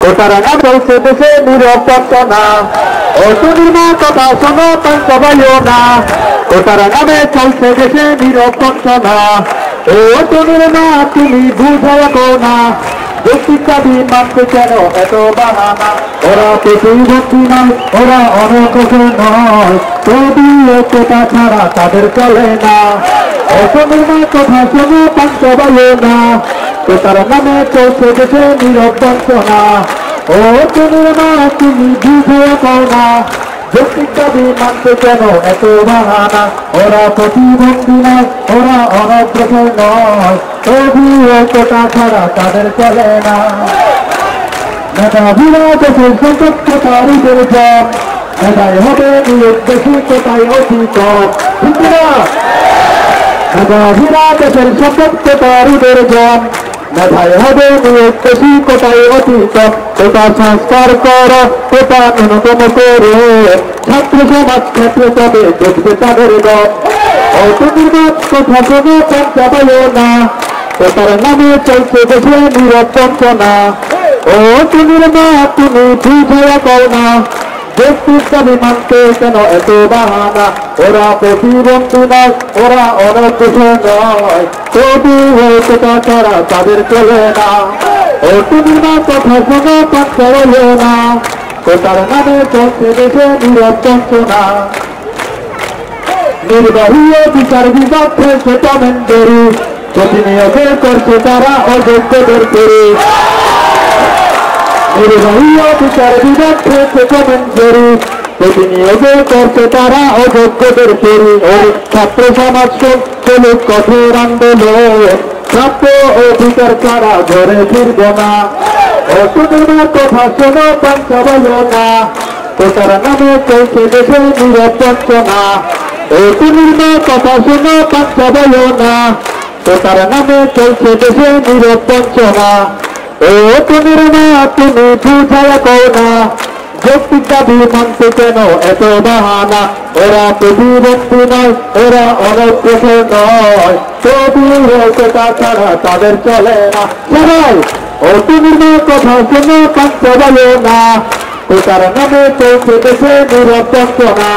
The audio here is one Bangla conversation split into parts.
ওটারা না বলছে দেশে নিরপেক্ষতা ও তুমি না কথা শোনো সবাইও না ওটারা নামে চলছে দেশে নিরপেক্ষতা ও তুমি না তুমি বুঝাও না ব্যক্তিত্বাদী মানতে কেন এত বাহানা ওরা প্রতিবন্ধী নয় ওরা অনগ্রসর নয় তবু একতা ছাড়া তাদের চলে না অসমের না কথা শোনো সবাইও না ওটার নামে চলছে দেশে নিরবঞ্চনা ও তুমি না তুমি বুঝাও না ব্যক্তিত্বাদী মানতে কেন এত বাহানা ওরা প্রতিবন্ধী নয় ওরা অনগ্রসর নয় তবু একতা ছাড়া তাদের চলে না মেধাবীরা দেশের সতর্কতারীদের জব মেধায় হবে নিয়োগ বেশি কোথায় অতীত ঠিক না মেধাবীরা দেশের সতর্কতারীদের জব মেধায় হবে নিয়োগ বেশি কোথায় অতীত ওটা সংস্কার কর ওটা ন্যূনতম করে ছাত্র সমাজ ক্ষেত্রে তবে দেখবে তাদের দল অর্থনির্বাদ কথা শোনো পঞ্চাবায় না ওটার নামে চলছে দেশে নিরবঞ্চনা ও তুমি না তুমি বুঝাইয়া কও না ব্যক্তিত্বাদী মানতে কেন এত বাহানা ওরা প্রতিবন্ধী নয় ওরা অনগ্রসর নয় তবু একতা ছাড়া তাদের চলে না ও তুমি না কথা শোনো পঞ্চাবায় না ওটার নামে চলছে দেশে নিরবঞ্চনা নির্বাহী বিচার বিভাগ ফেলছে কমেন্টারি প্রতিনিয়োগে করছে তারা অযোগ্যদের করে নির্বাহী বিচার বিভাগ ফেলছে কমেন্টারি প্রতিনিয়োগে করছে তারা অযোগ্যদের করে ছাত্র সমাজ চলুক কঠোর আন্দোলন প্রাপ্য অধিকার ছাড়া ঘরে ফিরব না অসুবিধার কথা শোনো পঞ্চাবায় না ওটার নামে চলছে দেশে নিরবঞ্চনা ও তুমি না কথা শোনো পঞ্চাবায় না ওটার নামে চলছে দেশে নিরবঞ্চনা ও তুমি না তুমি বুঝাইয়া কও না ব্যক্তিত্বাদী মানতে কেন এত বাহানা ওরা প্রতিবন্ধী নয় ওরা অনগ্রসর নয় তবু একতা ছাড়া তাদের চলে না সবাই ও তুমি না কথা শোনো পঞ্চাবায় না ওটার নামে চলছে দেশে নিরবঞ্চনা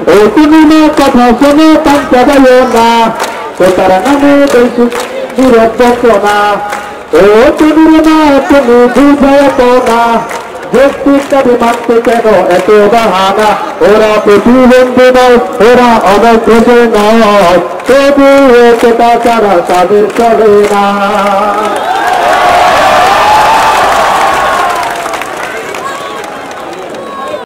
ও তুমি না কথা শোনো পঞ্চাবায় না ওটার নামে দেশে নিরবঞ্চনা ও তুমি না তুমি বুঝাইয়া না ব্যক্তিত্বাদী মানতে কেন এত বাহানা ওরা প্রতিবন্ধী নয় ওরা অনগ্রসর নয় তবু একতা ছাড়া তাদের চলে না।